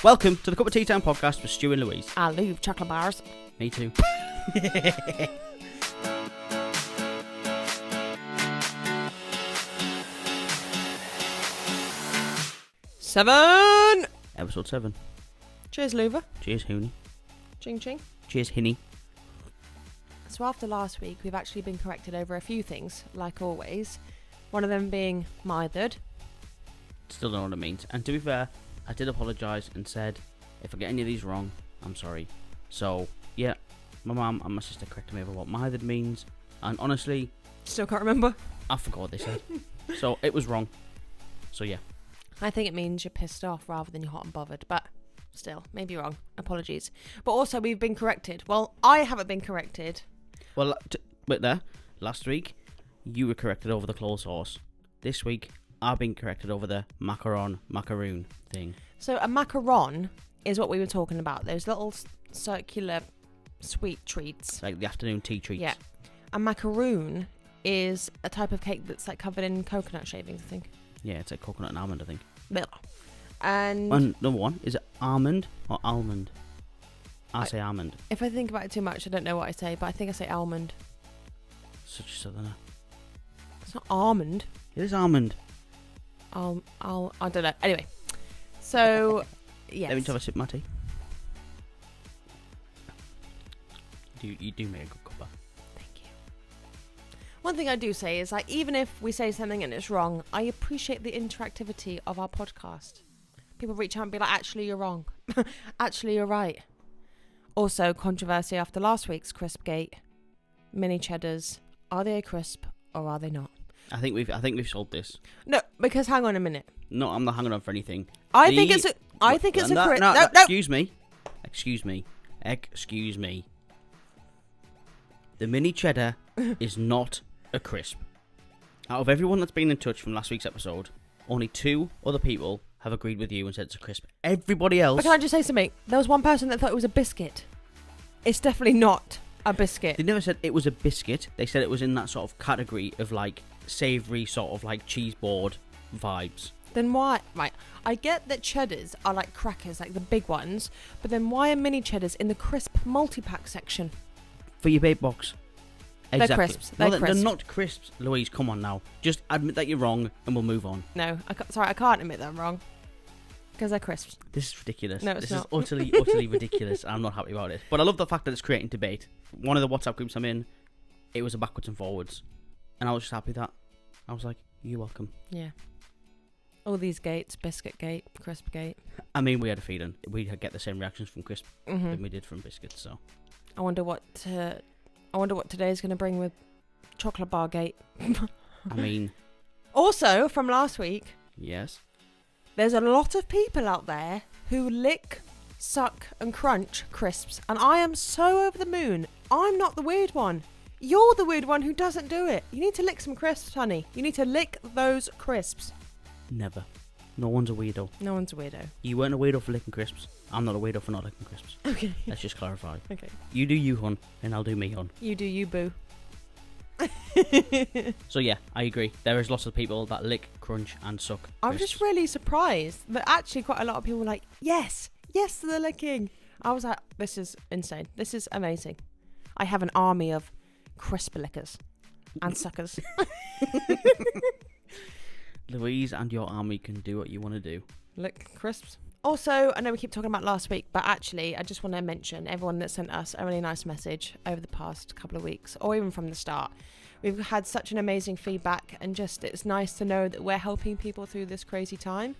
Welcome to the Cuppa Tea Time podcast with Stu and Louise. I love chocolate bars. Me too. Seven. Episode 7. Cheers, Louva. Cheers, Hooney. Ching ching. Cheers, Hinny. So after last week, we've actually been corrected over a few things, like always. One of them being mithered. Still don't know what it means. And to be fair, I did apologise and said, if I get any of these wrong, I'm sorry. So, yeah, my mum and my sister corrected me over what mithered means. And honestly, Still can't remember. I forgot what they said. So, it was wrong. So, yeah. I think it means you're pissed off rather than you're hot and bothered, but still, maybe wrong. Apologies. But also, we've been corrected. Well, I haven't been corrected. Well, wait there. Last week, you were corrected over the clothes horse. This week, I've been corrected over the macaroon thing. So a macaron is what we were talking about. Those little circular sweet treats. Like the afternoon tea treats. Yeah. A macaroon is a type of cake that's like covered in coconut shavings, I think. Yeah, it's like coconut and almond, I think. Blah. And number one, is it almond or almond? I say almond. if I think about it too much, I don't know what I say, but I think I say almond. Such a southerner. It's not almond. It is almond. I don't know. Anyway, so yes. Let me have a sip of my tea. You do make a good cuppa. Thank you. One thing I do say is, like, even if we say something and it's wrong, I appreciate the interactivity of our podcast. People reach out and be like, actually, you're wrong. Actually, you're right. Also, controversy after last week's crisp gate. Mini cheddars. Are they a crisp or are they not? I think we've solved this. No, because hang on a minute. No, I'm not hanging on for anything. I think it's a crisp. No, No. Excuse me. The mini cheddar is not a crisp. Out of everyone that's been in touch from last week's episode, only 2 other people have agreed with you and said it's a crisp. Everybody else... But can I just say something? There was one person that thought it was a biscuit. It's definitely not a biscuit. They never said it was a biscuit. They said it was in that sort of category of like savoury sort of like cheese board vibes. Then why? Right, I get that cheddars are like crackers, like the big ones, but then why are mini cheddars in the crisp multi-pack section? For your bake box. Exactly. They're crisps. They're not crisps. Louise, come on now. Just admit that you're wrong and we'll move on. No, I can't admit that I'm wrong. Because they're crisps. This is ridiculous. No, it's not. This is utterly ridiculous. I'm not happy about it. But I love the fact that it's creating debate. One of the WhatsApp groups I'm in, it was a backwards and forwards. And I was just happy that. I was like, you're welcome. Yeah. All these gates, biscuit gate, crisp gate. I mean, we had a feeling. We'd get the same reactions from crisp than we did from biscuits, so. I wonder what today's going to bring with chocolate bar gate. I mean. Also, from last week. Yes. There's a lot of people out there who lick, suck and crunch crisps. And I am so over the moon. I'm not the weird one. You're the weird one who doesn't do it. You need to lick some crisps, honey. You need to lick those crisps. Never. No one's a weirdo. No one's a weirdo. You weren't a weirdo for licking crisps. I'm not a weirdo for not licking crisps. Okay. Let's just clarify. Okay. You do you, hon, and I'll do me, hon. You do you, boo. So yeah, I agree. There is lots of people that lick, crunch and suck crisps. I'm just really surprised that actually quite a lot of people were like, yes to the licking. I was like, this is insane. This is amazing. I have an army of crisp lickers and suckers. Louise and your army can do what you want to do. Lick crisps. Also, I know we keep talking about last week, but actually, I just want to mention everyone that sent us a really nice message over the past couple of weeks, or even from the start. We've had such an amazing feedback, and just it's nice to know that we're helping people through this crazy time.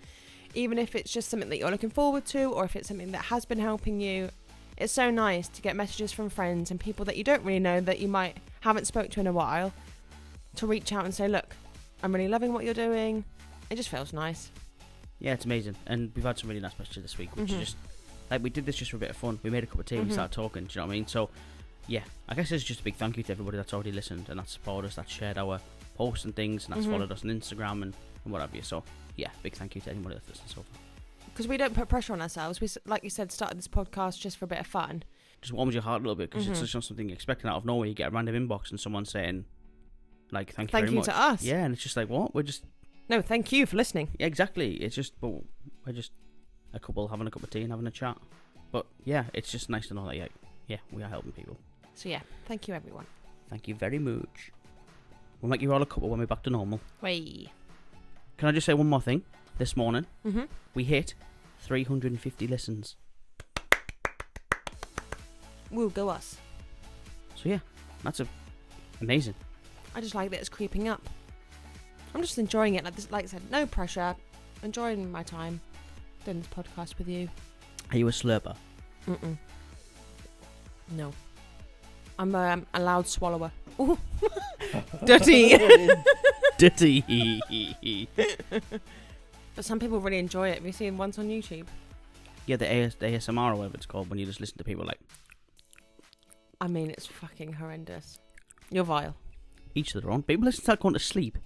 Even if it's just something that you're looking forward to, or if it's something that has been helping you, it's so nice to get messages from friends and people that you don't really know that you might haven't spoke to in a while, to reach out and say, look, I'm really loving what you're doing. It just feels nice. Yeah, it's amazing. And we've had some really nice messages this week, which is just, like, we did this just for a bit of fun. We made a cup of tea and we started talking, do you know what I mean? So, yeah, I guess it's just a big thank you to everybody that's already listened and that's supported us, that's shared our posts and things, and that's followed us on Instagram and what have you. So, yeah, big thank you to anybody that's listened so far. Because we don't put pressure on ourselves. We, like you said, started this podcast just for a bit of fun. Just warms your heart a little bit, because it's just not something you're expecting out of nowhere. You get a random inbox and someone saying, like, thank you very much. Thank you to us. Yeah, and it's just like, what? We're just... No, thank you for listening. Yeah, exactly. It's just, but we're just a couple having a cup of tea and having a chat. But yeah, it's just nice to know that we are helping people. So yeah, thank you everyone. Thank you very much. We'll make you all a cuppa when we're back to normal. Way. Can I just say one more thing? This morning, Mm-hmm. we hit 350 listens. Woo, go us. So yeah, that's amazing. I just like that it's creeping up. I'm just enjoying it. Like I said, no pressure. Enjoying my time doing this podcast with you. Are you a slurper? Mm-mm. No. I'm a loud swallower. Ooh. Dirty. Dirty. But some people really enjoy it. Have you seen ones on YouTube? Yeah, the ASMR or whatever it's called, when you just listen to people like... I mean, it's fucking horrendous. You're vile. Each to their own. People listen to that going to sleep.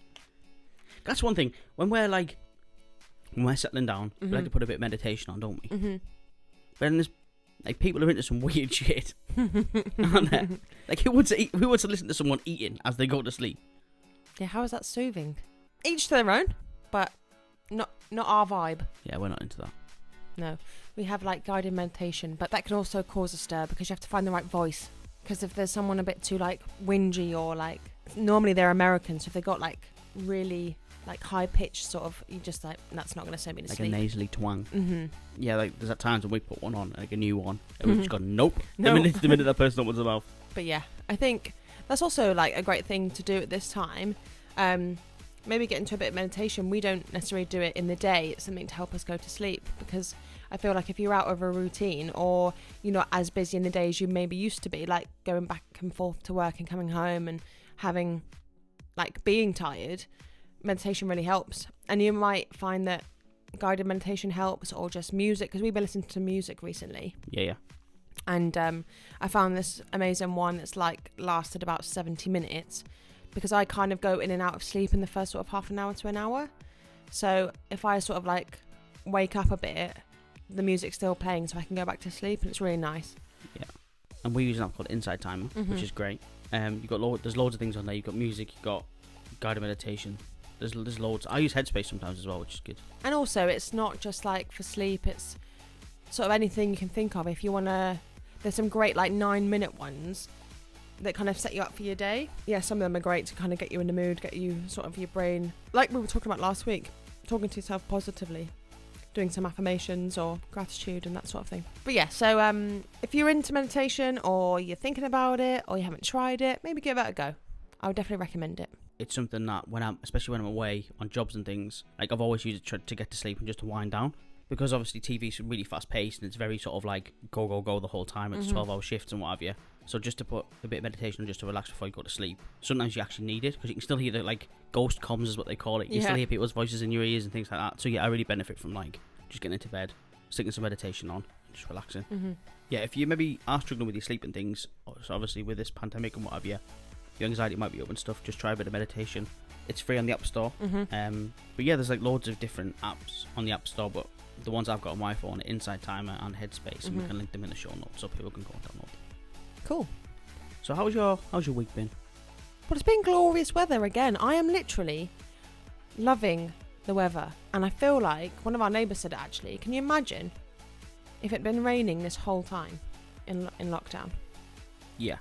That's one thing. When we're settling down, we like to put a bit of meditation on, don't we? Mm-hmm. But then there's like people are into some weird shit, aren't there? Like who wants to listen to someone eating as they go to sleep? Yeah, how is that soothing? Each to their own, but not our vibe. Yeah, we're not into that. No, we have like guided meditation, but that can also cause a stir because you have to find the right voice. Because if there's someone a bit too like whingy or like, normally they're American, so if they got like really like high pitched sort of, you just like, that's not going to send me to like sleep. a nasally twang. Mm-hmm. Yeah, like there's at times when we put one on, like a new one, and we've just gone nope. No. The minute that person opens their mouth. But yeah, I think that's also like a great thing to do at this time. Maybe get into a bit of meditation. We don't necessarily do it in the day. It's something to help us go to sleep, because I feel like if you're out of a routine or you're not as busy in the day as you maybe used to be, like going back and forth to work and coming home and having like being tired, meditation really helps. And you might find that guided meditation helps, or just music, because we've been listening to music recently. Yeah. And I found this amazing one that's like lasted about 70 minutes, because I kind of go in and out of sleep in the first sort of half an hour to an hour. So if I sort of like wake up a bit, the music's still playing so I can go back to sleep, and it's really nice. Yeah. And we use an app called Hindsight, which is great. You've got there's loads of things on there. You've got music, you've got guided meditation. There's loads. I use Headspace sometimes as well, which is good. And also, it's not just like for sleep, it's sort of anything you can think of. If you want to, there's some great like 9-minute ones that kind of set you up for your day. Yeah, some of them are great to kind of get you in the mood, get you sort of your brain, like we were talking about last week, talking to yourself positively, doing some affirmations or gratitude and that sort of thing. But yeah, so if you're into meditation or you're thinking about it or you haven't tried it, maybe give it a go. I would definitely recommend it. It's something that especially when I'm away on jobs and things, like I've always used it to get to sleep and just to wind down, because obviously TV's really fast paced and it's very sort of like go the whole time. It's 12-hour shifts and what have you. So just to put a bit of meditation just to relax before you go to sleep, sometimes you actually need it, because you can still hear the like ghost comms is what they call it. You still hear people's voices in your ears and things like that. So yeah, I really benefit from like just getting into bed, sticking some meditation on, just relaxing. Yeah, if you maybe are struggling with your sleep and things, so obviously with this pandemic and what have you, your anxiety might be up and stuff, just try a bit of meditation. It's free on the App Store. But yeah, there's like loads of different apps on the App Store, but the ones I've got on my phone are Insight Timer and Headspace, and we can link them in the show notes so people can go and download them. Cool. So how's your week been? Well, it's been glorious weather again. I am literally loving the weather, and I feel like one of our neighbours said, actually, can you imagine if it had been raining this whole time in lockdown? Yeah.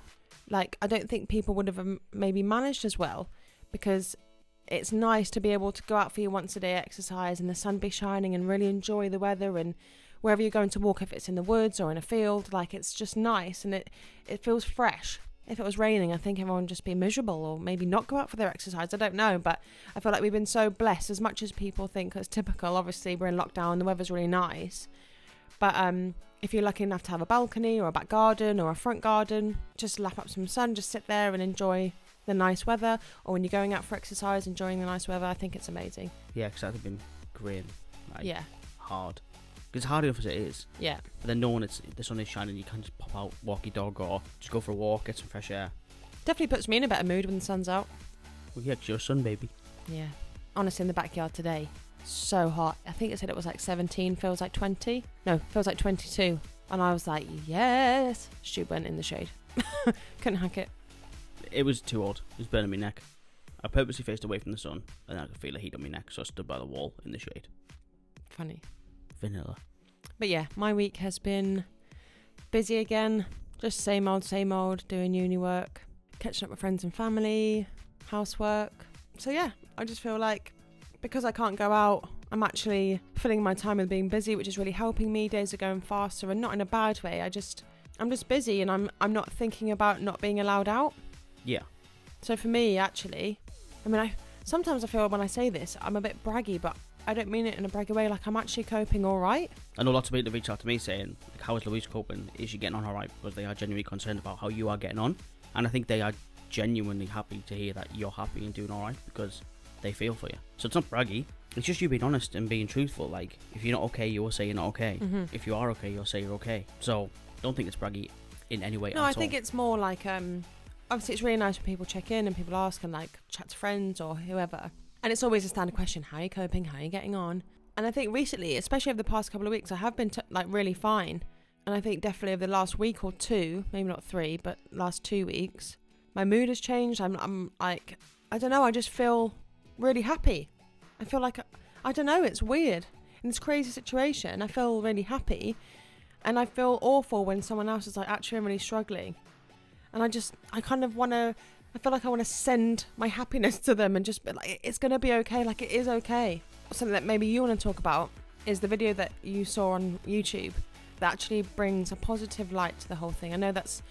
Like, I don't think people would have maybe managed as well, because it's nice to be able to go out for your once a day exercise and the sun be shining and really enjoy the weather, and wherever you're going to walk, if it's in the woods or in a field, like it's just nice and it feels fresh. If it was raining, I think everyone would just be miserable or maybe not go out for their exercise. I don't know, but I feel like we've been so blessed. As much as people think it's typical, obviously we're in lockdown, the weather's really nice. But if you're lucky enough to have a balcony or a back garden or a front garden, just lap up some sun, just sit there and enjoy the nice weather. Or when you're going out for exercise, enjoying the nice weather, I think it's amazing. Yeah, because that would have been great. Like, yeah. Hard. Because it's hard enough as it is. Yeah. But then knowing the sun is shining, you can just pop out, walk your dog, or just go for a walk, get some fresh air. Definitely puts me in a better mood when the sun's out. Well, yeah, 'cause you're a sun baby. Yeah. Honestly, in the backyard today, so hot. I think it said it was like 17, feels like 20. No, feels like 22. And I was like, yes. Stu went in the shade. Couldn't hack it. It was too hot. It was burning my neck. I purposely faced away from the sun, and I could feel the heat on my neck, so I stood by the wall in the shade. Funny. Vanilla. But yeah, my week has been busy again. Just same old, doing uni work, catching up with friends and family, housework. So yeah, I just feel like because I can't go out, I'm actually filling my time with being busy, which is really helping me. Days are going faster, and not in a bad way. I'm just busy, and I'm not thinking about not being allowed out. Yeah. So for me, actually, I mean, sometimes I feel when I say this, I'm a bit braggy, but I don't mean it in a braggy way. Like, I'm actually coping all right. I know lots of people reach out to me saying, like, how is Louise coping? Is she getting on all right? Because they are genuinely concerned about how you are getting on. And I think they are genuinely happy to hear that you're happy and doing all right, because they feel for you. So it's not braggy. It's just you being honest and being truthful. Like, if you're not okay, you'll say you're not okay. Mm-hmm. If you are okay, you'll say you're okay. So don't think it's braggy in any way at all. No, I think it's more like, obviously it's really nice when people check in and people ask and like chat to friends or whoever. And it's always a standard question, how are you coping? How are you getting on? And I think recently, especially over the past couple of weeks, I have been like really fine. And I think definitely over the last week or two, maybe not 3, but last 2 weeks, my mood has changed. I'm like, I don't know, I just feel really happy. I feel like, I don't know, it's weird. In this crazy situation, I feel really happy. And I feel awful when someone else is like, actually, I'm really struggling. And I kind of want to, I feel like I want to send my happiness to them and just be like, it's going to be okay, like it is okay. Something that maybe you want to talk about is the video that you saw on YouTube that actually brings a positive light to the whole thing. I know that's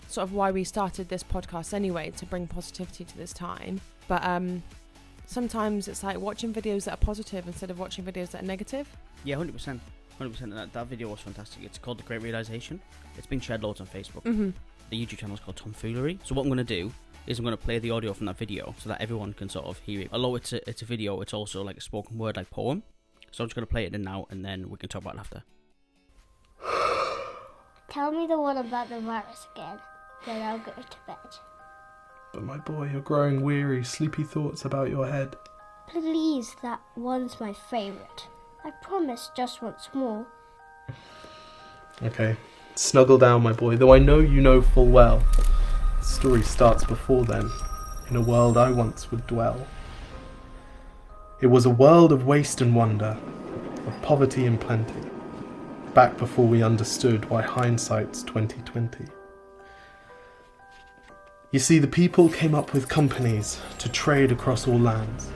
sort of why we started this podcast anyway, to bring positivity to this time. But sometimes it's like watching videos that are positive instead of watching videos that are negative. Yeah, 100%. 100%. That video was fantastic. It's called The Great Realization. It's been shared loads on Facebook. Mm-hmm. The YouTube channel is called Tomfoolery. So what I'm going to do is I'm going to play the audio from that video so that everyone can sort of hear it. Although it's a video, it's also like a spoken word, like poem. So I'm just going to play it in now, and then we can talk about it after. Tell me the one about the virus again, then I'll go to bed. But my boy, you're growing weary, sleepy thoughts about your head. Please, that one's my favourite. I promise just once more. Okay, snuggle down, my boy, though I know you know full well. The story starts before then, in a world I once would dwell. It was a world of waste and wonder, of poverty and plenty, back before we understood why hindsight's 2020. You see, the people came up with companies to trade across all lands,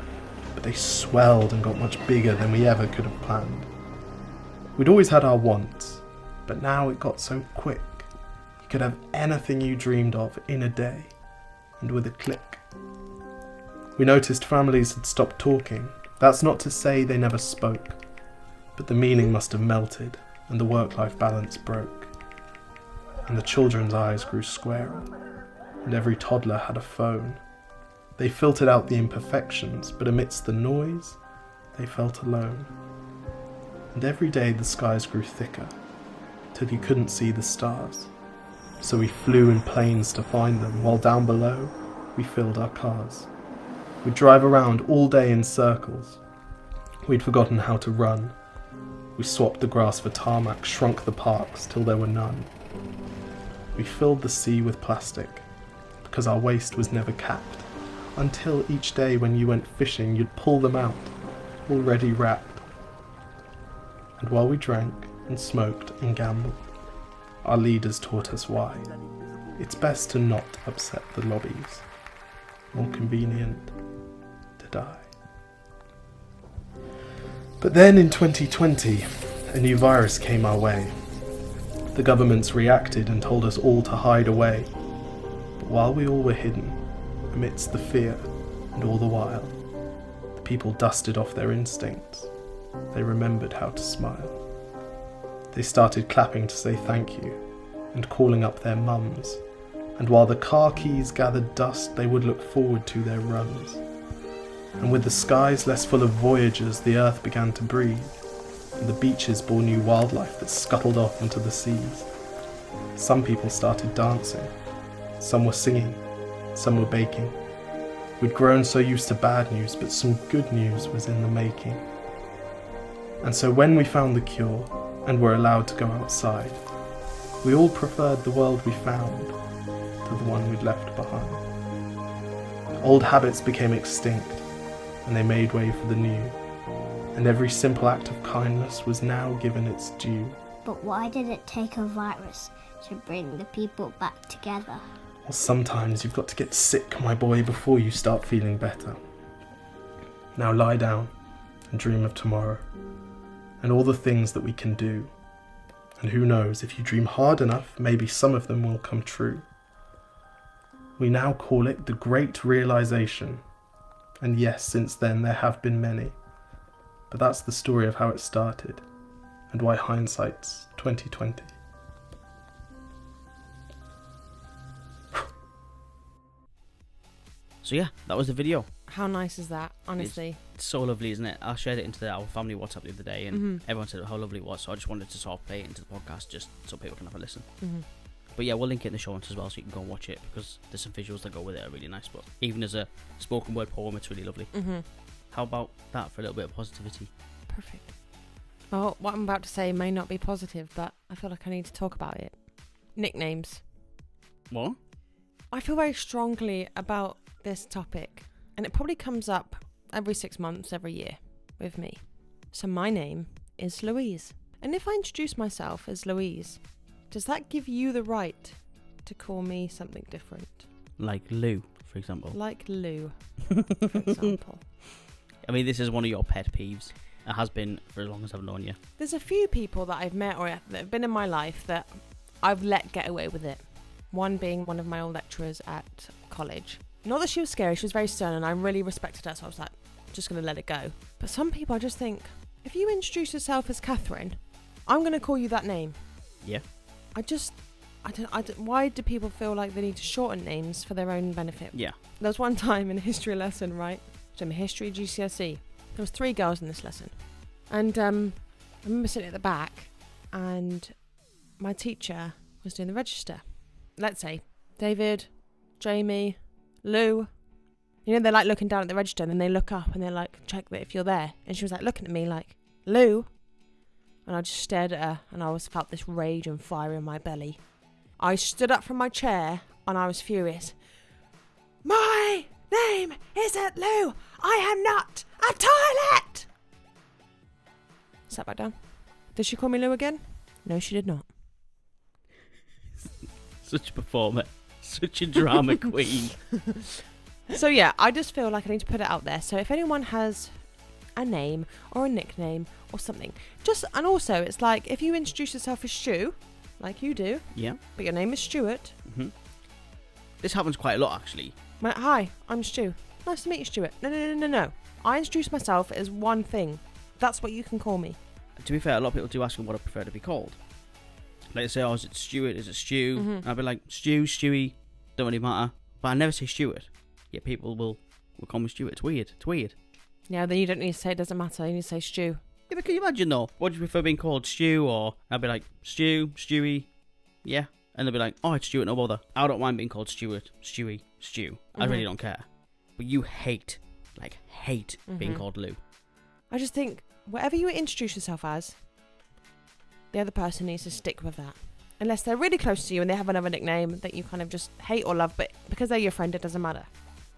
but they swelled and got much bigger than we ever could have planned. We'd always had our wants, but now it got so quick. You could have anything you dreamed of in a day, and with a click. We noticed families had stopped talking. That's not to say they never spoke, but the meaning must have melted, and the work-life balance broke. And the children's eyes grew squarer, and every toddler had a phone. They filtered out the imperfections, but amidst the noise, they felt alone. And every day the skies grew thicker, till you couldn't see the stars. So we flew in planes to find them, while down below, we filled our cars. We'd drive around all day in circles. We'd forgotten how to run. We swapped the grass for tarmac, shrunk the parks till there were none. We filled the sea with plastic, because our waste was never capped, until each day when you went fishing you'd pull them out, already wrapped. And while we drank and smoked and gambled, our leaders taught us why. It's best to not upset the lobbies, more convenient to die. But then in 2020, a new virus came our way. The governments reacted and told us all to hide away. But while we all were hidden, amidst the fear, and all the while, the people dusted off their instincts. They remembered how to smile. They started clapping to say thank you, and calling up their mums. And while the car keys gathered dust, they would look forward to their runs. And with the skies less full of voyagers, the earth began to breathe, and the beaches bore new wildlife that scuttled off into the seas. Some people started dancing. Some were singing, some were baking. We'd grown so used to bad news, but some good news was in the making. And so when we found the cure, and were allowed to go outside, we all preferred the world we found to the one we'd left behind. Old habits became extinct, and they made way for the new, and every simple act of kindness was now given its due. But why did it take a virus to bring the people back together? Well, sometimes you've got to get sick, my boy, before you start feeling better. Now lie down and dream of tomorrow and all the things that we can do. And who knows, if you dream hard enough, maybe some of them will come true. We now call it the Great Realization. And yes, since then there have been many. But that's the story of how it started and why hindsight's 2020. So yeah, that was the video. How nice is that, honestly? It's so lovely, isn't it? I shared it into our family WhatsApp the other day, and everyone said how lovely it was. So I just wanted to sort of play it into the podcast just so people can have a listen. But yeah, we'll link it in the show notes as well, so you can go and watch it, because there's some visuals that go with it that are really nice. But even as a spoken word poem, it's really lovely. How about that for a little bit of positivity? Perfect. Well, what I'm about to say may not be positive, but I feel like I need to talk about it. Nicknames. What? I feel very strongly about this topic, and it probably comes up every 6 months, every year with me. So my name is Louise, and if I introduce myself as Louise, does that give you the right to call me something different? Like Lou, for example. Like Lou, for example. I mean, this is one of your pet peeves. It has been for as long as I've known you. There's a few people that I've met or that have been in my life that I've let get away with it. One being one of my old lecturers at college. Not that she was scary, she was very stern, and I really respected her, so I was like, just going to let it go. But some people, I just think, if you introduce yourself as Catherine, I'm going to call you that name. Yeah. I don't, why do people feel like they need to shorten names for their own benefit? Yeah. There was one time in a history lesson, right? So in history GCSE, there was 3 girls in this lesson. And I remember sitting at the back, and my teacher was doing the register. Let's say David, Jamie, Lou. You know, they're like looking down at the register, and then they look up and they're like, check that if you're there. And she was like looking at me like, Lou? And I just stared at her, and I felt this rage and fire in my belly. I stood up from my chair and I was furious. My name isn't Lou. I am not a toilet. Sat back down. Did she call me Lou again? No, she did not. Such a performer. Such a drama queen. So yeah, I just feel like I need to put it out there. So if anyone has a name or a nickname or something, and also it's like if you introduce yourself as Stu, like you do, Yeah. but your name is Stuart. This happens quite a lot, actually. Hi, I'm Stu. Nice to meet you, Stuart. No. I introduce myself as one thing. That's what you can call me. To be fair, a lot of people do ask me what I prefer to be called. Like they say, oh, is it Stuart? Is it Stu? And I'll be like, Stu, Stewie, don't really matter. But I never say Stuart. Yet people will call me Stuart. It's weird. Yeah, then you don't need to say it doesn't matter. You need to say Stu. Yeah, but can you imagine though? What do you prefer being called, Stu? Or I'll be like, Stu, Stewie, yeah. And they'll be like, oh, it's Stuart, no bother. I don't mind being called Stuart, Stewie, Stu. I really don't care. But you hate being called Lou. I just think whatever you introduce yourself as, the other person needs to stick with that. Unless they're really close to you and they have another nickname that you kind of just hate or love, but because they're your friend, it doesn't matter.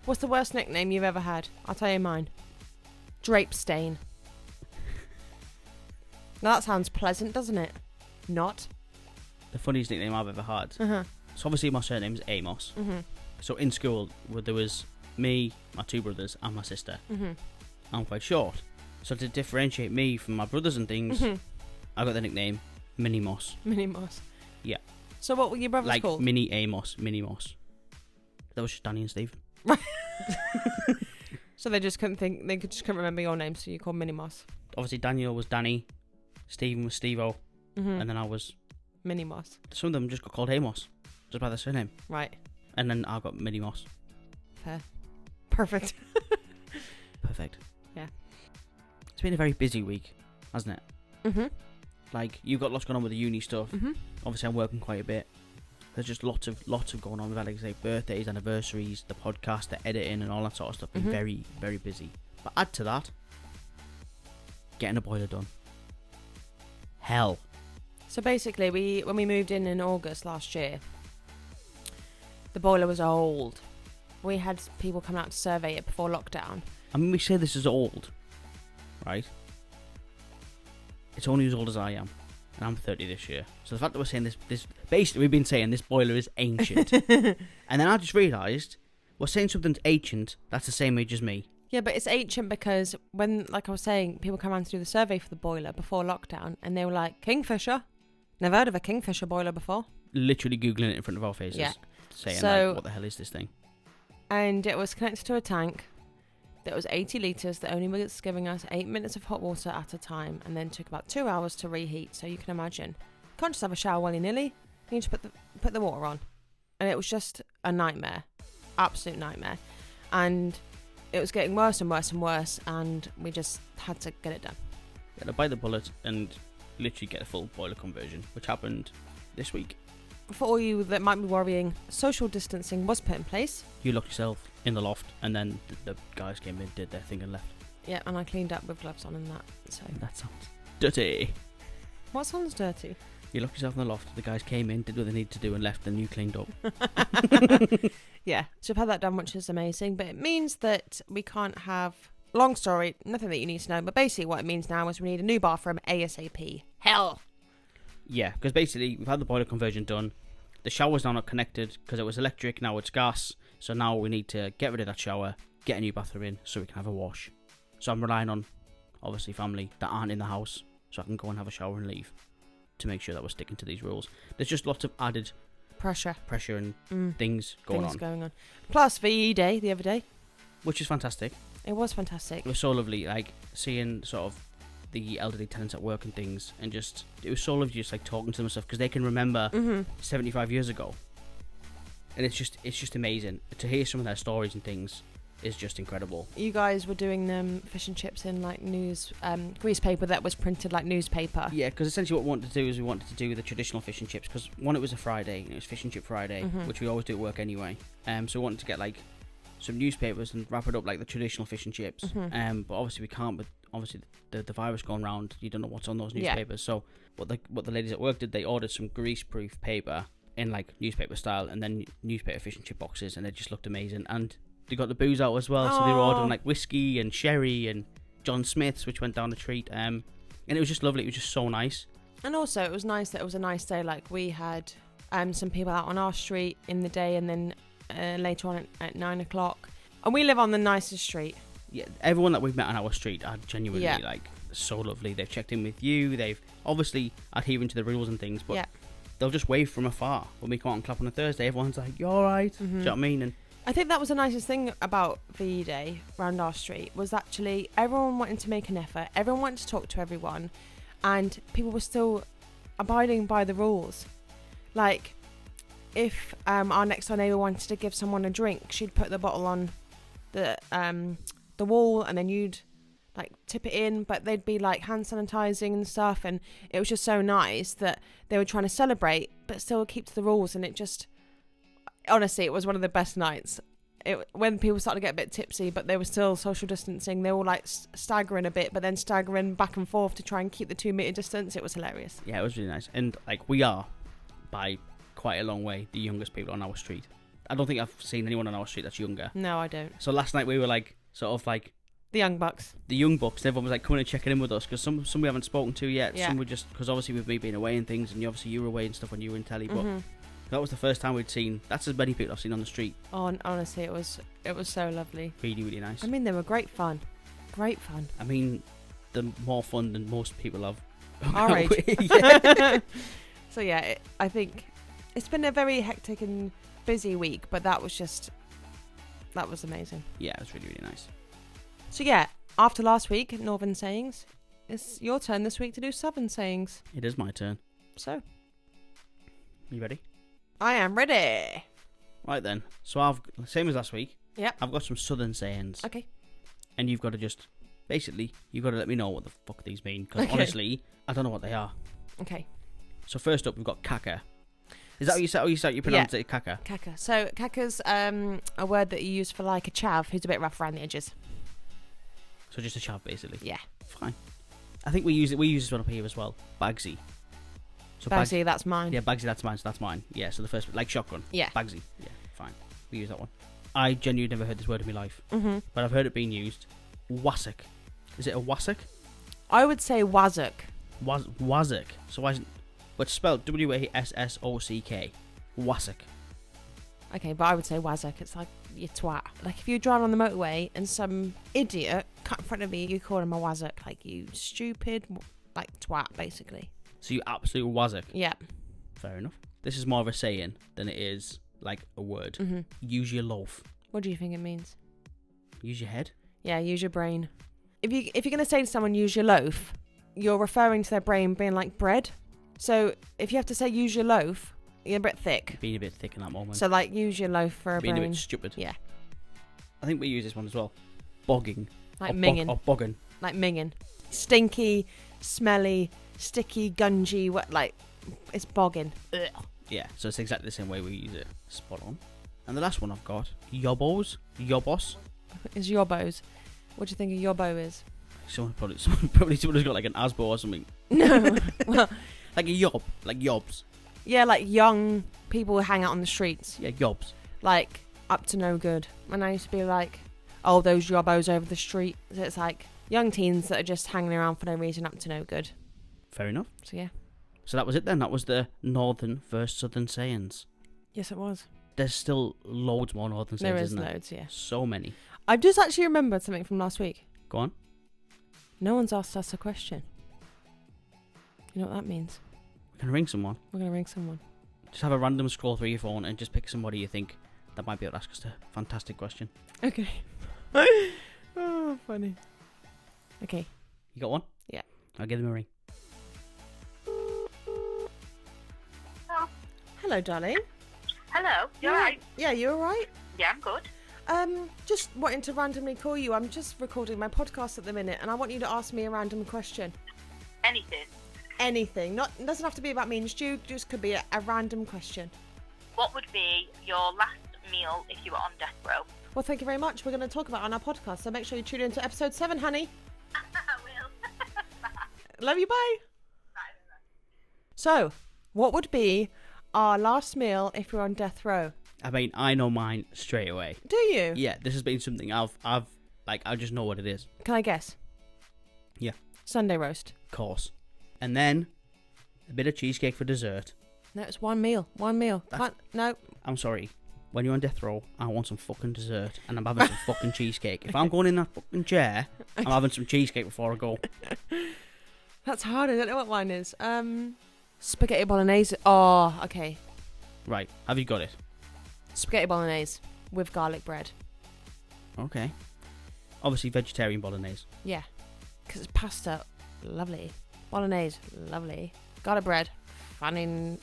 What's the worst nickname you've ever had? I'll tell you mine. Drape Stain. Now that sounds pleasant, doesn't it? Not. The funniest nickname I've ever had. So obviously my surname's Amos. So in school, there was me, my 2 brothers, and my sister. I'm quite short. So to differentiate me from my brothers and things, I got the nickname Mini Moss. Mini Moss. Yeah. So what were your brothers like called? Mini Amos, Mini Moss. That was just Danny and Steve. So they just couldn't remember your name, so you called Mini Moss. Obviously Daniel was Danny, Stephen was Steve-O, and then I was... Mini Moss. Some of them just got called Amos, just by their surname. Right. And then I got Mini Moss. Fair. Perfect. Perfect. Yeah. It's been a very busy week, hasn't it? Like, you've got lots going on with the uni stuff. Obviously I'm working quite a bit. There's just lots of going on. We've had, like, say, birthdays, anniversaries, the podcast, the editing, and all that sort of stuff. Been very, very busy. But add to that, getting a boiler done. Hell. So basically, when we moved in August last year, the boiler was old. We had people come out to survey it before lockdown. I mean, we say this is old, right? It's only as old as I am. and I'm 30 this year. So the fact that we're saying this basically we've been saying this boiler is ancient, and then I just realised we're saying something's ancient that's the same age as me. Yeah, but it's ancient because when, like I was saying, people come around to do the survey for the boiler before lockdown, and they were like, Kingfisher? Never heard of a Kingfisher boiler before. Literally Googling it in front of our faces. Yeah. Saying, So, like, what the hell is this thing? And it was connected to a tank that was 80 litres that only was giving us 8 minutes of hot water at a time, and then took about 2 hours to reheat. So you can imagine. You can't just have a shower willy-nilly. You need to put the water on. And it was just a nightmare. Absolute nightmare. And it was getting worse and worse and worse, and we just had to get it done. We had to bite the bullet and literally get a full boiler conversion, which happened this week. For all you that might be worrying, social distancing was put in place. You locked yourself in the loft, and then the guys came in, did their thing, and left. Yeah, and I cleaned up with gloves on and that. So That sounds dirty. what sounds dirty? You locked yourself in the loft, the guys came in, did what they needed to do, and left, and you cleaned up. Yeah, so we've had that done, which is amazing. But it means that we can't have... Long story, nothing that you need to know. But basically what it means now is we need a new bathroom ASAP. Hell! Yeah, because basically we've had the boiler conversion done. The shower's now not connected because it was electric, now it's gas. So now we need to get rid of that shower, get a new bathroom in so we can have a wash. So I'm relying on, obviously, family that aren't in the house so I can go and have a shower and leave to make sure that we're sticking to these rules. There's just lots of added pressure and things going on. Plus VE Day the other day. Which is fantastic. It was fantastic. It was so lovely, like seeing sort of the elderly tenants at work and things, and just it was so lovely just like talking to them and stuff because they can remember 75 years ago, and it's just amazing to hear some of their stories and things. Is just incredible. You guys were doing them fish and chips in like news grease paper that was printed like newspaper. Yeah, because essentially what we wanted to do is we wanted to do the traditional fish and chips because one, it was a Friday and it was Fish and Chip Friday, which we always do at work anyway. So we wanted to get like some newspapers and wrap it up like the traditional fish and chips. But obviously we can't. But obviously the virus going around, you don't know what's on those newspapers. So what the ladies at work did, they ordered some grease-proof paper in like newspaper style, and then newspaper fish and chip boxes, and it just looked amazing. And they got the booze out as well, so they were ordering like whiskey and sherry and John Smith's, which went down the treat. And it was just lovely. It was just so nice. And also, it was nice that it was a nice day. Like we had some people out on our street in the day, and then later on at 9 o'clock. And we live on the nicest street. Yeah, everyone that we've met on our street are genuinely like so lovely. They've checked in with you. They've obviously adhering to the rules and things, but they'll just wave from afar when we come out and clap on a Thursday. Everyone's like, "You all right?" Do you know what I mean? And I think that was the nicest thing about VE Day around our street was actually everyone wanted to make an effort. Everyone wanted to talk to everyone, and people were still abiding by the rules. Like, if our next door neighbour wanted to give someone a drink, she'd put the bottle on the wall, and then you'd like tip it in, but they'd be like hand sanitizing and stuff, and it was just so nice that they were trying to celebrate but still keep to the rules. And it just, honestly, it was one of the best nights. When people started to get a bit tipsy, but they were still social distancing, they were like staggering a bit, but then staggering back and forth to try and keep the 2 meter distance. It was hilarious. Yeah, it was really nice. And like we are by quite a long way the youngest people on our street. I don't think I've seen anyone on our street that's younger. No, I don't. So last night we were like sort of like the young bucks. The young bucks. Everyone was like coming and checking in with us because some we haven't spoken to yet. Yeah. Some were just because obviously with me being away and things, and you were away and stuff when you were in telly. But that was the first time we'd seen. That's as many people I've seen on the street. Oh, honestly, it was so lovely. Really, really nice. I mean, they were great fun. Great fun. I mean, the more fun than most people have. Our age. Yeah. So yeah, I think it's been a very hectic and busy week, but that was amazing. Yeah, it was really, really nice. So yeah, after last week, Northern Sayings, it's your turn this week to do Southern Sayings. It is my turn. So, you ready? I am ready. Right then. So I've same as last week. Yeah. I've got some Southern sayings. Okay. And you've got to just basically you've got to let me know what the fuck these mean because honestly I don't know what they are. Okay. So first up we've got caca. Is that how you pronounce it? Caca. Caca. So caca's a word that you use for like a chav who's a bit rough around the edges. So just a chav basically. Yeah. Fine. I think we use this one up here as well. Bagsy. So Bagsy, that's mine. Yeah, Bagsy, that's mine. So that's mine. Yeah. So the first like shotgun. Yeah. Bagsy. Yeah. Fine. We use that one. I genuinely never heard this word in my life, but I've heard it being used. Wassock. Is it a wassock? I would say wazzock. Wasak. So why isn't... But spelled W-A-S-S-O-C-K. Wasak. Okay, but I would say Wazak. It's like you twat. Like if you're driving on the motorway and some idiot cut in front of you, you call him a Wazak. Like you stupid, like twat, basically. So you absolute Wasak. Yeah. Fair enough. This is more of a saying than it is like a word. Mm-hmm. Use your loaf. What do you think it means? Use your head. Yeah, use your brain. If you're going to say to someone, use your loaf, you're referring to their brain being like bread. So if you have to say use your loaf, you're a bit thick. Being a bit thick in that moment. So like use your loaf for a Being brain. a bit stupid. Yeah. I think we use this one as well. Bogging. Like or minging. Or bogging. Like minging. Stinky, smelly, sticky, gungy, what, like, it's bogging. Ugh. Yeah, so it's exactly the same way we use it. Spot on. And the last one I've got, yobbos, yobbos. Is yobbos. What do you think a yobbo is? Someone who's got like an asbo or something. No. Well, Like a yob, like yobs. yeah, like young people who hang out on the streets. Yeah, yobs. Like, up to no good. And I used to be like, oh, those yobbos over the street. So it's like young teens that are just hanging around for no reason, up to no good. Fair enough. So yeah. So that was it then. That was the northern versus southern sayings. Yes, it was. There's still loads more northern sayings, There is isn't there? loads, yeah. So many. I've just actually remembered something from last week. Go on. No one's asked us a question. You know what that means? We're going to ring someone. We're going to ring someone. Just have a random scroll through your phone and just pick somebody you think that might be able to ask us a fantastic question. Okay. Oh, funny. Okay. You got one? Yeah. I'll give them a ring. Hello, darling. Hello, you alright? Yeah, you alright? Yeah, I'm good. Just wanting to randomly call you. I'm just recording my podcast at the minute, and I want you to ask me a random question. Anything. Anything. It doesn't have to be about me and Stu. Just could be a random question. What would be your last meal if you were on death row? Well, thank you very much. We're going to talk about it on our podcast, so make sure you tune in to episode 7, honey. I will. Love you. Bye. Bye. So, what would be our last meal if we're on death row? I mean, I know mine straight away. Do you? Yeah, this has been something I just know what it is. Can I guess? Yeah. Sunday roast. Of course. And then a bit of cheesecake for dessert. No, it's one meal. One meal. No. I'm sorry. When you're on death row, I want some fucking dessert, and I'm having some fucking cheesecake. If I'm going in that fucking chair, I'm having some cheesecake before I go. That's hard. I don't know what mine is. Spaghetti bolognese. Oh, okay. Right, have you got it? Spaghetti bolognese with garlic bread. Okay. Obviously vegetarian bolognese. Yeah. Because it's pasta. Lovely. Bolognese. Lovely. Garlic bread. Fanny.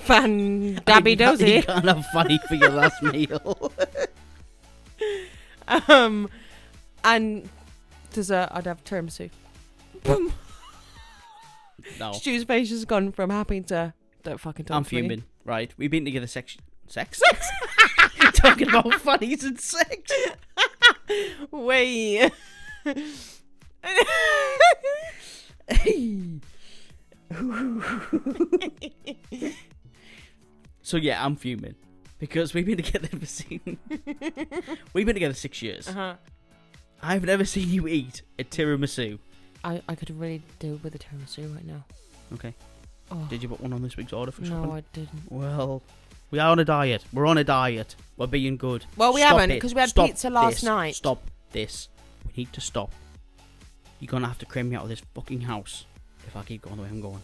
Fan dabby dozy. You can't have funny for your last meal. And dessert, I'd have tiramisu. Boom. No. Stu's face has gone from happy to don't fucking talk I'm to me. fuming. Right, we've been together sex? Talking about funnies and sex. Wait. So yeah, I'm fuming because we've been together we've been together 6 years. Uh-huh. I've never seen you eat a tiramisu. I could really do with a tiramisu right now. Okay. Oh, Did you put one on this week's order for shopping? no, I didn't. Well, we are on a diet. We're on a diet. We're being good. Well, we Stop haven't, it. 'cause we had Stop pizza last this. night. Stop this. We need to stop. You're going to have to crane me out of this fucking house if I keep going the way I'm going.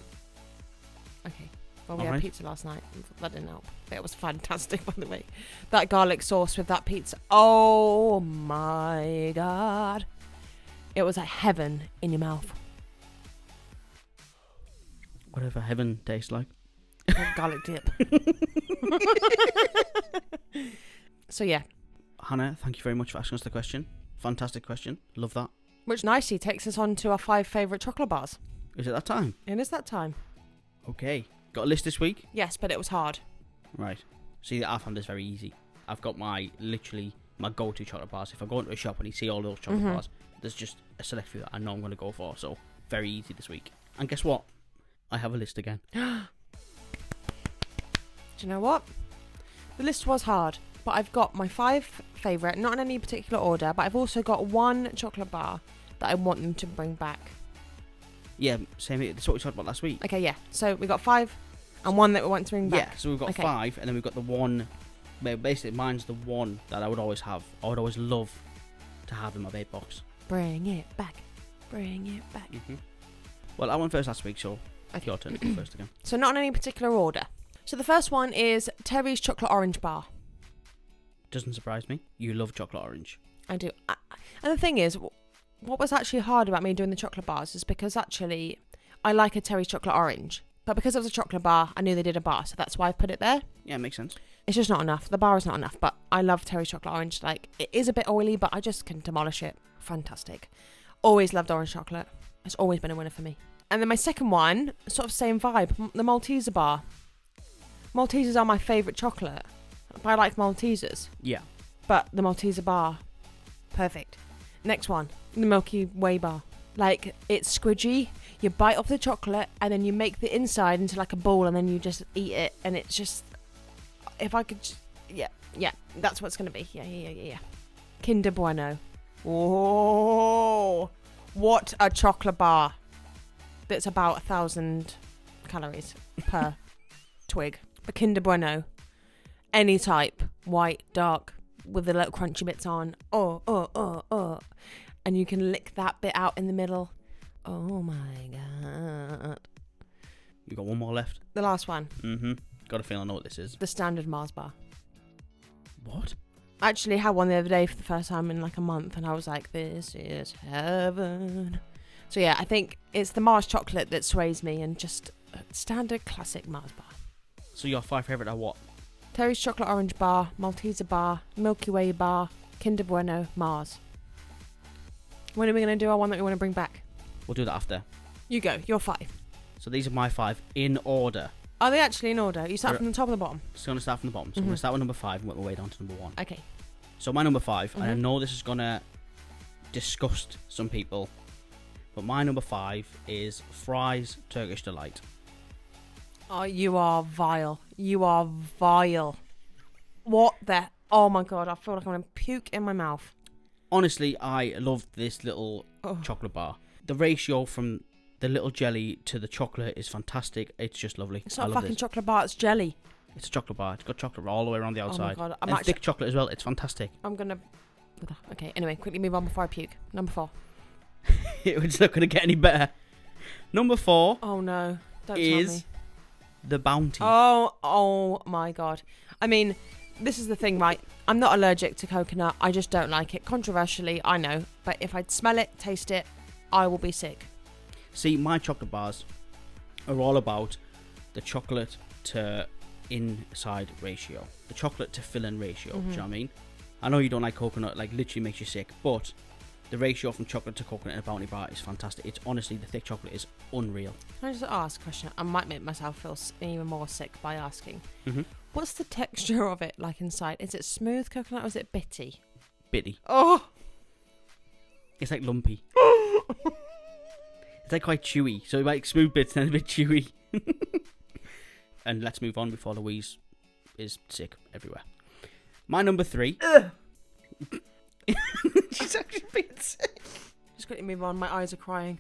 Okay. Well, we All had right. pizza last night. That didn't help. It was fantastic, by the way. That garlic sauce with that pizza. Oh my god. It was like heaven in your mouth. Whatever heaven tastes like. Like garlic dip. So yeah, Hannah, thank you very much for asking us the question. Fantastic question. Love that. which nicely takes us on to our 5 favourite chocolate bars. Is it that time? And is that time? Okay. Got a list this week? Yes, but it was hard. Right. See, I found this very easy. I've got my go-to chocolate bars. If I go into a shop and you see all those chocolate bars, there's just a select few that I know I'm going to go for. So, very easy this week. And guess what? I have a list again. Do you know what? The list was hard, but I've got my 5 favourite, not in any particular order, but I've also got one chocolate bar that I want them to bring back. Yeah, same here. That's what we talked about last week. Okay, yeah. So we got 5 and 1 that we want to bring back. Yeah, so we've got Okay. 5, and then we've got the one. Basically, mine's the one that I would always have. I would always love to have in my vape box. Bring it back. Bring it back. Well, I went first last week, so your turn to go first again. So not in any particular order. So the first one is Terry's chocolate orange bar. Doesn't surprise me. You love chocolate orange. I do. And the thing is, what was actually hard about me doing the chocolate bars is because actually I like a Terry's chocolate orange. But because it was a chocolate bar, I knew they did a bar, so that's why I put it there. Yeah, it makes sense. It's just not enough. The bar is not enough, but I love Terry's chocolate orange. Like, it is a bit oily, but I just can demolish it. Fantastic. Always loved orange chocolate. It's always been a winner for me. And then my second one, sort of same vibe, the Malteser bar. Maltesers are my favourite chocolate. I like Maltesers, Yeah. but the Malteser bar, perfect. Next one, the Milky Way bar. Like, it's squidgy. You bite off the chocolate and then you make the inside into like a ball and then you just eat it. And it's just, if I could, yeah, that's what it's going to be. Yeah. Kinder Bueno. Oh, what a chocolate bar. That's about 1,000 calories per twig. But Kinder Bueno, any type, white, dark, with the little crunchy bits on. Oh. And you can lick that bit out in the middle. Oh my god. You got one more left. The last one, Got a feeling I know what this is. the standard Mars bar. What? I actually had one the other day for the first time in like a month, and I was like, this is heaven. So yeah, I think it's the Mars chocolate that sways me, and just a standard classic Mars bar. So your 5 favourite are what? Terry's chocolate orange bar, Malteser bar, Milky Way bar, Kinder Bueno, Mars. When are we going to do our one that we want to bring back? We'll do that after. You go, you're 5. So these are my 5 in order. Are they actually in order? You start from the top or the bottom? So I'm going to start from the bottom. So I'm going to start with number 5 and work my way down to number 1. Okay. So my number 5, and I know this is going to disgust some people, but my number 5 is Fry's Turkish Delight. Oh, you are vile. You are vile. What the... Oh my god, I feel like I'm going to puke in my mouth. Honestly, I love this little chocolate bar. The ratio from the little jelly to the chocolate is fantastic. It's just lovely. It's not I a love fucking this. chocolate bar, it's jelly. It's a chocolate bar. It's got chocolate all the way around the outside. Oh my god, and thick chocolate as well. It's fantastic. I'm going to... Okay, anyway, quickly move on before I puke. Number 4. It's not going to get any better. Number 4 Oh no, don't tell is me. the Bounty. Oh my god. I mean, this is the thing, right? I'm not allergic to coconut. I just don't like it. Controversially, I know. But if I smell it, taste it, I will be sick. See, my chocolate bars are all about the chocolate to inside ratio. The chocolate to fill-in ratio. Do you know what I mean? I know you don't like coconut, like literally makes you sick, but the ratio from chocolate to coconut in a Bounty bar is fantastic. It's honestly, the thick chocolate is unreal. Can I just ask a question? I might make myself feel even more sick by asking. Mm-hmm. What's the texture of it like inside? Is it smooth coconut or is it bitty? Bitty. Oh! It's like lumpy. It's like quite chewy. So like smooth bits and a bit chewy. And let's move on before Louise is sick everywhere. My number 3. She's actually been sick. Just quickly move on. My eyes are crying.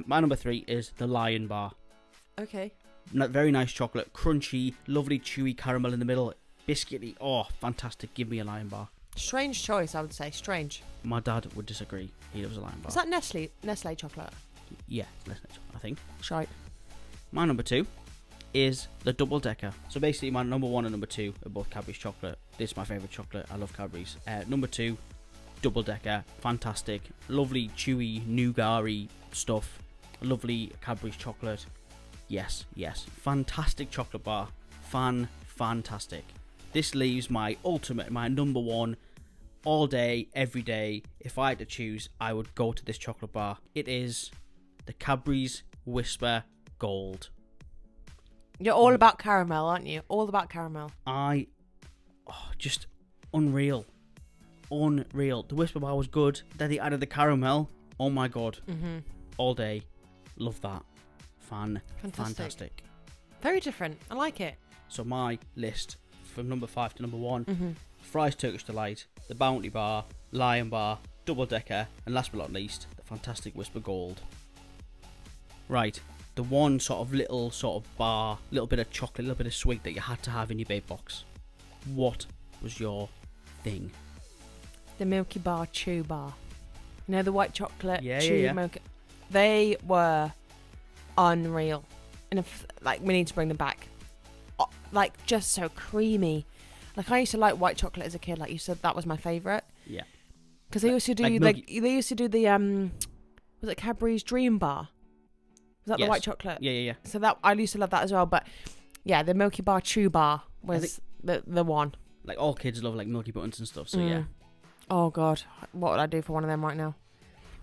My number 3 is the Lion Bar. Okay. Very nice chocolate, crunchy, lovely chewy caramel in the middle, biscuity. Oh, fantastic! Give me a Lion Bar. Strange choice, I would say. Strange. My dad would disagree. He loves a Lion Bar. Is that Nestle chocolate? Yeah, I think. Shite. My number 2 is the Double Decker. So basically, my number 1 and number 2 are both Cadbury's chocolate. This is my favourite chocolate. I love Cadbury's. Number 2, Double Decker. Fantastic, lovely, chewy, nougat-y stuff. Lovely Cadbury's chocolate. Yes. Fantastic chocolate bar. Fantastic. This leaves my number 1 all day, every day. If I had to choose, I would go to this chocolate bar. It is the Cadbury's Whisper Gold. You're all about caramel, aren't you? All about caramel. Just unreal. The Whisper bar was good. Then they added the caramel. Oh my god. Mm-hmm. All day. Love that. Fantastic. Very different. I like it. So my list from number 5 to number 1. Mm-hmm. Fry's Turkish Delight, the Bounty Bar, Lion Bar, Double Decker, and last but not least, the Fantastic Whisper Gold. Right, the one sort of little sort of bar, little bit of chocolate, little bit of sweet that you had to have in your vape box. What was your thing? The Milky Bar Chew Bar. You know, the white chocolate chew Milky. They were unreal. And we need to bring them back. Like, just so creamy. Like, I used to like white chocolate as a kid. Like you said, that was my favourite. Yeah. Because they used to do they used to do the was it Cadbury's Dream Bar? Was that the white chocolate? Yeah. So that I used to love that as well. But yeah, the Milky Bar Chew Bar was the one. Like, all kids love like Milky Buttons and stuff. So yeah. Oh God, what would I do for one of them right now?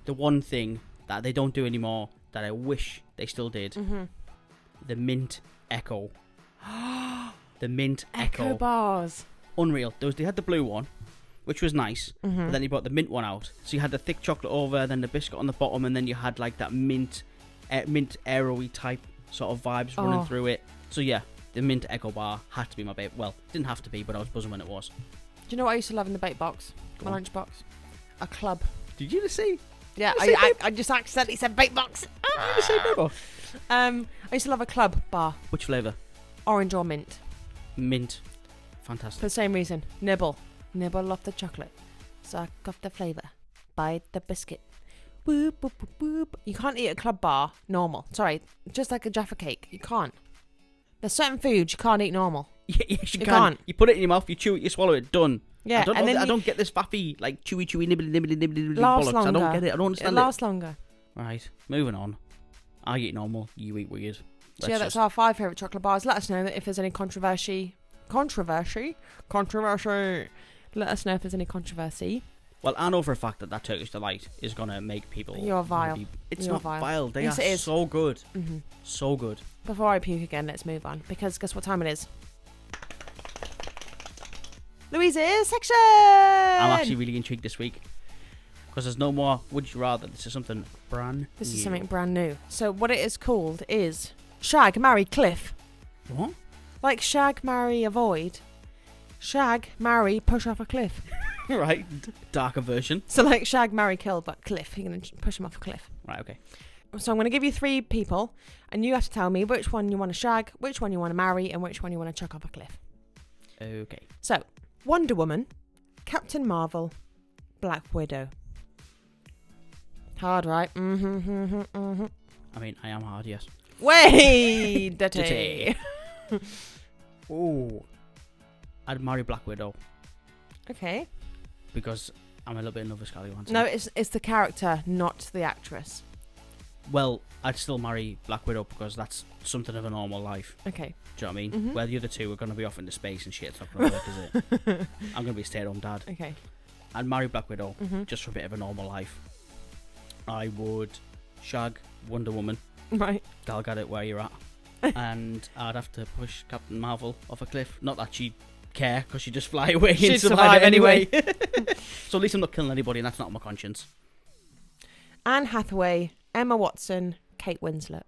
The one thing that they don't do anymore that I wish they still did. The Mint Echo. The Mint Echo bars. Unreal. They had the blue one, which was nice, but then you brought the mint one out. So you had the thick chocolate over, then the biscuit on the bottom, and then you had like that mint aero-y type sort of vibes running through it. So yeah, the Mint Echo bar had to be my babe. Well, didn't have to be, but I was buzzing when it was. Do you know what I used to love in the bake box? My lunch box? A club. Did you just see? Yeah, I just accidentally said bake box. Did you just say bake box? I used to love a club bar. Which flavour? Orange or mint. Mint. Fantastic. For the same reason. Nibble off the chocolate. Suck off the flavour. Bite the biscuit. Boop, boop, boop, boop. You can't eat a club bar normal. Sorry, just like a Jaffa cake. You can't. There's certain foods you can't eat normal. Yes, you can't. You put it in your mouth, you chew it, you swallow it, done. Yeah, I don't get this faffy, like, chewy, nibbly bollocks. Longer. I don't get it. I don't understand it. Lasts longer. Right, moving on. I eat normal, you eat weird. So yeah, that's our 5 favourite chocolate bars. Let us know if there's any controversy. Controversy? Let us know if there's any controversy. Well, I know for a fact that Turkish Delight is going to make people... You're vile. It's You're not vile. They yes, are it is. so good. So good. Before I puke again, let's move on. Because guess what time it is? Louise's section! I'm actually really intrigued this week. Because there's no more Would You Rather. This is something brand new. This is something brand new. So what it is called is Shag, Marry, Cliff. What? Like shag, marry, avoid. Shag, marry, push off a cliff. Right. Darker version. So like shag, marry, kill, but cliff. You're going to push him off a cliff. Right, okay. So I'm going to give you 3 people, and you have to tell me which one you want to shag, which one you want to marry, and which one you want to chuck off a cliff. Okay. So, Wonder Woman, Captain Marvel, Black Widow. Hard, right? I mean, I am hard, yes. Way dirty. Ooh. I'd marry Black Widow. Okay. Because I'm a little bit in love with Scarlett Johansson. No, it's the character, not the actress. Well, I'd still marry Black Widow because that's something of a normal life. Okay. Do you know what I mean? Where the other two are going to be off into space and shit, it's not going to work, is it? I'm going to be a stay-at-home dad. Okay. I'd marry Black Widow just for a bit of a normal life. I would shag Wonder Woman. Right. Gal Gadot where you're at. And I'd have to push Captain Marvel off a cliff. Not that she'd care, because she'd just fly away She'd and survive anyway. So at least I'm not killing anybody, and that's not on my conscience. Anne Hathaway, Emma Watson, Kate Winslet.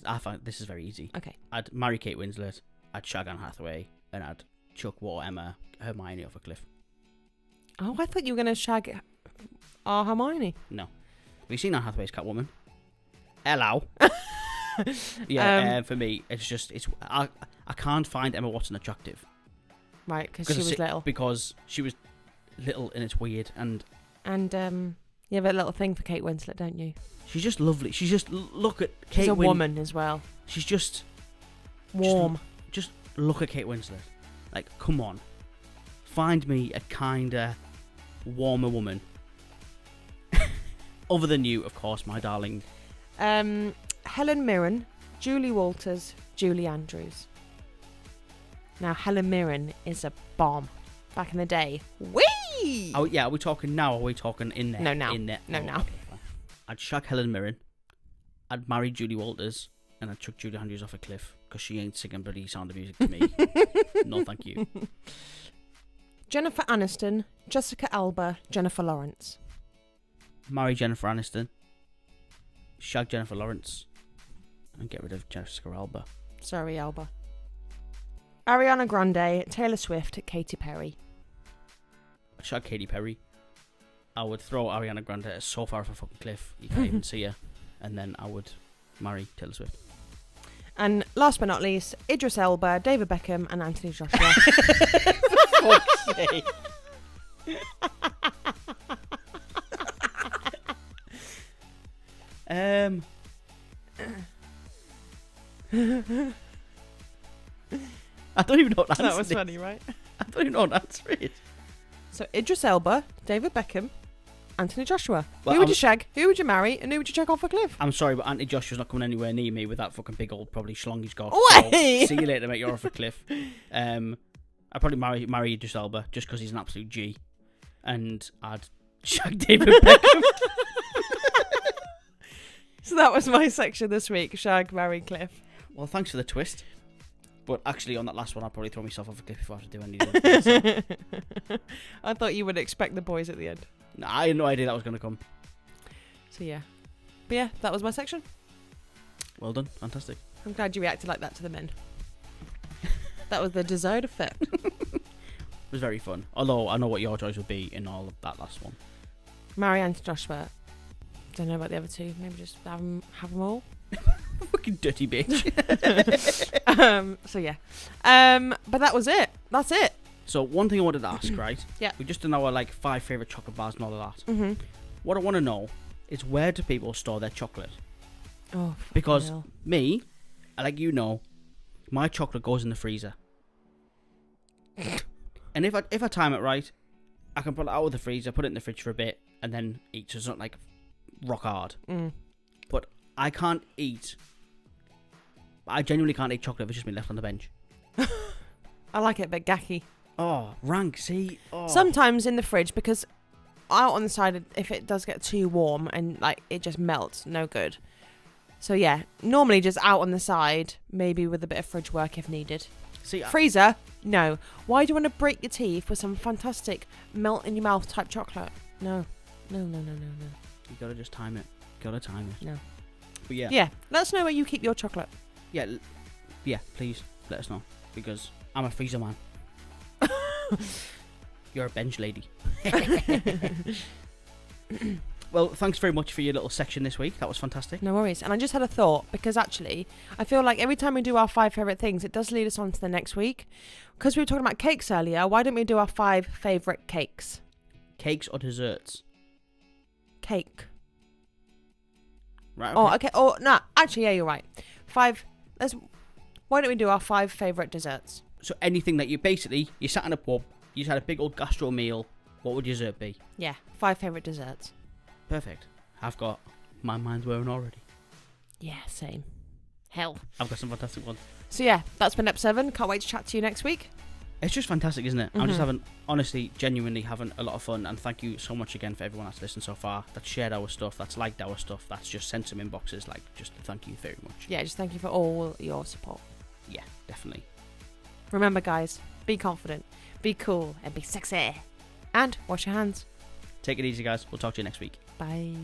I find this is very easy. Okay. I'd marry Kate Winslet, I'd shag Anne Hathaway, and I'd chuck Hermione off a cliff. Oh, I thought you were going to shag our Hermione. No. Have you seen Anne Hathaway's Catwoman? Hello. Yeah, for me, I can't find Emma Watson attractive. Right, because she was little. Because she was little and it's weird. And you have a little thing for Kate Winslet, don't you? She's just lovely. She's just, look at Kate She's a woman as well. She's just... Warm. Just look at Kate Winslet. Like, come on. Find me a kinder, warmer woman. Other than you, of course, my darling. Helen Mirren, Julie Walters, Julie Andrews. Now, Helen Mirren is a bomb. Back in the day. Whee! Oh, yeah, are we talking now or are we talking in there? No, now. In there. No, oh, now. Okay. I'd shag Helen Mirren. I'd marry Julie Walters. And I'd chuck Julie Andrews off a cliff. Because she ain't singing bloody Sound of Music to me. No, thank you. Jennifer Aniston, Jessica Alba, Jennifer Lawrence. Marry Jennifer Aniston. Shag Jennifer Lawrence. And get rid of Jessica Alba. Sorry, Alba. Ariana Grande, Taylor Swift, Katy Perry. Shag Katy Perry. I would throw Ariana Grande so far off a fucking cliff you can't even see her, and then I would marry Taylor Swift. And last but not least, Idris Elba, David Beckham, and Anthony Joshua. For fuck's sake. I don't even know what answer That was is. funny, right? I don't even know what answer is. So Idris Elba, David Beckham, Anthony Joshua. Well, who would I'm- you shag? Who would you marry? And who would you check off a cliff? I'm sorry, but Anthony Joshua's not coming anywhere near me with that fucking big old probably schlong he's got. Wait! So, see you later, mate. You're off a cliff. I'd probably marry Idris Elba just because he's an absolute G, and I'd shag David Beckham. So that was my section this week. Shag, marry, cliff. Well, thanks for the twist. But actually, on that last one, I'd probably throw myself off a cliff if I had to do anything. So. I thought you would expect the boys at the end. Nah, I had no idea that was going to come. So yeah. But yeah, that was my section. Well done. Fantastic. I'm glad you reacted like that to the men. That was the desired effect. It was very fun. Although, I know what your choice would be in all of that last one. Marry Anthony Joshua. Don't know about the other two. Maybe just have them all. Fucking dirty bitch. So yeah. But that was it. That's it. So, one thing I wanted to ask, right? Yeah. We just done our, 5 favourite chocolate bars and all of that. Mm-hmm. What I want to know is where do people store their chocolate? Oh, Because hell. me, like you know, my chocolate goes in the freezer. And if I time it right, I can pull it out of the freezer, put it in the fridge for a bit, and then eat. So it's not rock hard. Mm. But I can't eat. I genuinely can't eat chocolate if it's just been left on the bench. I like it a bit gacky. Oh, rank. See. Oh. Sometimes in the fridge, because out on the side, if it does get too warm and it just melts, no good. So yeah, normally just out on the side, maybe with a bit of fridge work if needed. See, Freezer, no. Why do you want to break your teeth with some fantastic melt in your mouth type chocolate? No. you gotta just time it. No. But yeah. Yeah, let us know where you keep your chocolate. Yeah, please let us know, because I'm a freezer man. You're a bench lady. Well, thanks very much for your little section this week. That was fantastic. No worries. And I just had a thought, because actually, I feel like every time we do our 5 favourite things, it does lead us on to the next week. Because we were talking about cakes earlier, why don't we do our 5 favourite cakes? Cakes or desserts? Cake. Right. Oh, okay. Oh, no. Actually, yeah, you're right. 5. Why don't we do our 5 favourite desserts? So anything that you sat in a pub, you just had a big old gastro meal, what would your dessert be? Yeah, 5 favourite desserts. Perfect. I've got my mind's wearing already. Yeah, same. Hell. I've got some fantastic ones. So yeah, that's been Ep.7. Can't wait to chat to you next week. It's just fantastic, isn't it? I'm just Mhm. genuinely having a lot of fun, and thank you so much again for everyone that's listened so far, that's shared our stuff, that's liked our stuff, that's just sent some inboxes. Just thank you very much. Yeah, just thank you for all your support. Yeah, definitely. Remember, guys, be confident, be cool, and be sexy. And wash your hands. Take it easy, guys. We'll talk to you next week. Bye.